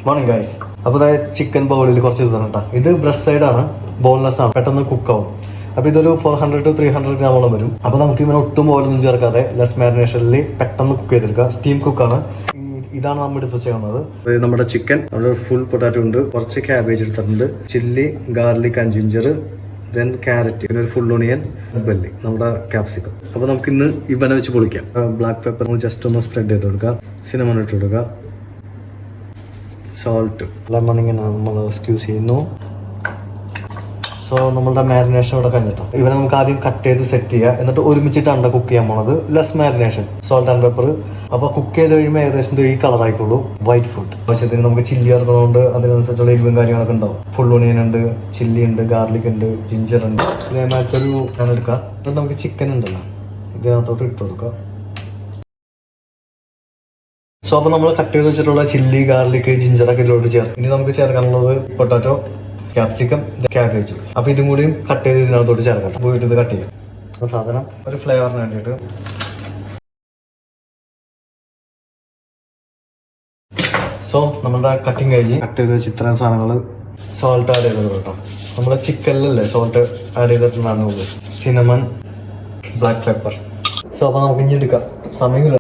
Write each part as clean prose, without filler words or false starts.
Morning guys. അപ്പോൾ അതായത് chicken ബൗളിൽ കുറച്ച് ഇതാണ്. ഇത് ബ്രസ്റ്റ് സൈഡാണ്, ബോൺലെസ് ആണ്, പെട്ടെന്ന് കുക്കാവും. അപ്പോൾ ഇതൊരു 400 to 300 ഗ്രാമോളം വരും. അപ്പോൾ നമുക്ക് ഇങ്ങനെ ഒട്ടും ഓയിലൊന്നും ചേർക്കാതെ ലെസ് മാരിനേഷനിൽ പെട്ടെന്ന് കുക്ക് ചെയ്തെടുക്കുക. സ്റ്റീം കുക്കാണ്. ഇതാണ് നമ്മൾ എടുത്ത് ചെയ്യുന്നത്. നമ്മുടെ ചിക്കൻ, നമ്മുടെ ഫുൾ പൊട്ടാറ്റോ ഉണ്ട്, കുറച്ച് ക്യാബേജ് എടുത്തിട്ടുണ്ട്, chilli, garlic and ginger, then carrot, പിന്നെ ഒരു ഫുൾ ഓണിയൻ, ബെല്ലി, നമ്മുടെ ക്യാപ്സിക്കം. അപ്പോൾ നമുക്ക് ഇന്ന് ഇവനെ വെച്ച് പൊളിക്കാം. ബ്ലാക്ക് പെപ്പർ ജസ്റ്റ് ഒന്ന് സ്പ്രെഡ് ചെയ്ത് കൊടുക്കുക, സിനമൺ ഇട്ട് കൊടുക്കുക, സോൾട്ട്, ലെമൺ ഇങ്ങനെ നമ്മൾ സ്ക്യൂസ് ചെയ്യുന്നു. സോ നമ്മളുടെ മാരിനേഷൻ ഇവിടെ കഴിഞ്ഞിട്ടാണ്. ഇവനെ നമുക്ക് ആദ്യം കട്ട് ചെയ്ത് സെറ്റ് ചെയ്യുക, എന്നിട്ട് ഒരുമിച്ചിട്ടാണ് കുക്ക് ചെയ്യാൻ പോണത്. Less marination, salt and pepper. അപ്പോൾ കുക്ക് ചെയ്ത് കഴിയുമ്പോൾ ഏകദേശം ഈ കളർ ആയിക്കോളൂ. വൈറ്റ് ഫുഡ് പക്ഷേ നമുക്ക് ചില്ലി ഇറങ്ങുന്നതുകൊണ്ട് അതിനനുസരിച്ചുള്ള എരിവും കാര്യങ്ങളൊക്കെ ഉണ്ടാവും. ഫുൾ ഓണിയൻ ഉണ്ട്, ചില്ലി ഉണ്ട്, ഗാർലിക് ഉണ്ട്, ജിഞ്ചർ ഉണ്ട്. പിന്നെ അതിനകത്തൊരു ഞാൻ എടുക്കുക. എന്നിട്ട് നമുക്ക് ചിക്കൻ ഉണ്ടല്ലോ ഇതിനകത്തോട്ട് ഇട്ട് കൊടുക്കുക. സോ അപ്പോൾ നമ്മൾ കട്ട് ചെയ്ത് വെച്ചിട്ടുള്ള ചില്ലി, ഗാർലിക്, ജിഞ്ചറൊക്കെ ഇതിലോട്ട് ചേർത്ത് ഇനി നമുക്ക് ചേർക്കാനുള്ളത് പൊട്ടാറ്റോ, ക്യാപ്സിക്കം, ക്യാബേജ്. അപ്പോൾ ഇതും കൂടിയും കട്ട് ചെയ്ത് ഇതിനകത്തോട്ട് ചേർക്കാം. പോയിട്ട് ഇത് കട്ട് ചെയ്യാം. അപ്പോൾ സാധനം ഒരു ഫ്ലേവറിന് വേണ്ടിയിട്ട്. സോ നമ്മളുടെ കട്ടിങ് കഴിഞ്ഞ് കട്ട് ചെയ്ത് വെച്ച് ഇത്രയും സാധനങ്ങൾ സോൾട്ട് ആഡ് ചെയ്തത് കേട്ടോ. നമ്മുടെ ചിക്കനിലല്ലേ സോൾട്ട് ആഡ് ചെയ്തിട്ടുണ്ടാകുന്നത്. Cinnamon, black pepper. സോ അപ്പോൾ നമുക്ക് ഇനി എടുക്കാം, സമയമില്ല.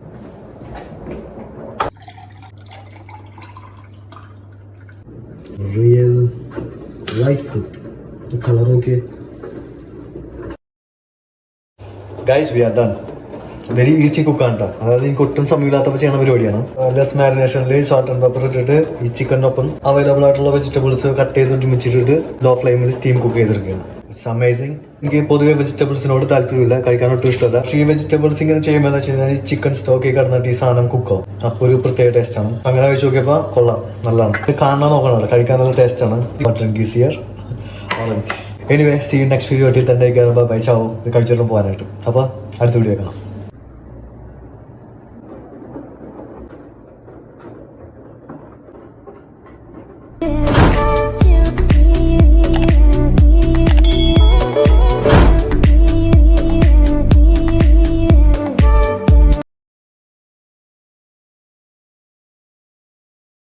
റിയൽ വൈറ്റ് ഫുഡ് കളർ നോക്കിയേ guys. We are done. Very easy കുക്കാണ് കേട്ടോ. അതായത് എനിക്ക് ഒട്ടും സമയമില്ലാത്തപ്പോൾ ചെയ്യുന്ന പരിപാടിയാണ്. ലെസ് മാരിനേഷനിൽ സോൾട്ട് ആൻഡ് പെപ്പർ ഇട്ടിട്ട് ഈ ചിക്കനൊപ്പം അവൈലബിൾ ആയിട്ടുള്ള വെജിറ്റബിൾസ് കട്ട് ചെയ്ത് ഒരുമിച്ചിട്ട് ലോ ഫ്ലെയിമിൽ സ്റ്റീം കുക്ക് ചെയ്തെടുക്കുകയാണ്. It's amazing. എനിക്ക് പൊതുവെ വെജിറ്റബിൾസിനോട് താല്പര്യമില്ല, കഴിക്കാൻ ഒട്ടും ഇഷ്ടമല്ല. പക്ഷേ ഈ വെജിറ്റബിൾസ് ഇങ്ങനെ ചെയ്യുമ്പോൾ എന്താ വെച്ച് കഴിഞ്ഞാൽ ഈ ചിക്കൻ സ്റ്റോക്കി കിടന്നിട്ട് ഈ സാധനം കുക്കാവും. അപ്പോൾ ഒരു പ്രത്യേക ടേസ്റ്റ് ആണ്. അങ്ങനെ കഴിച്ച് നോക്കിയപ്പോൾ കൊള്ളാം, നല്ലതാണ്. ഇത് കാണാൻ നോക്കണമല്ലോ, കഴിക്കാൻ നല്ല ടേസ്റ്റ് ആണ്. Drink is here, orange. Anyway, see next video. തന്നെ ബൈ, ചാവും. ഇത് കഴിച്ചിട്ട് പോകാനായിട്ട്. അപ്പോൾ അടുത്ത വീഡിയോ കാണാം.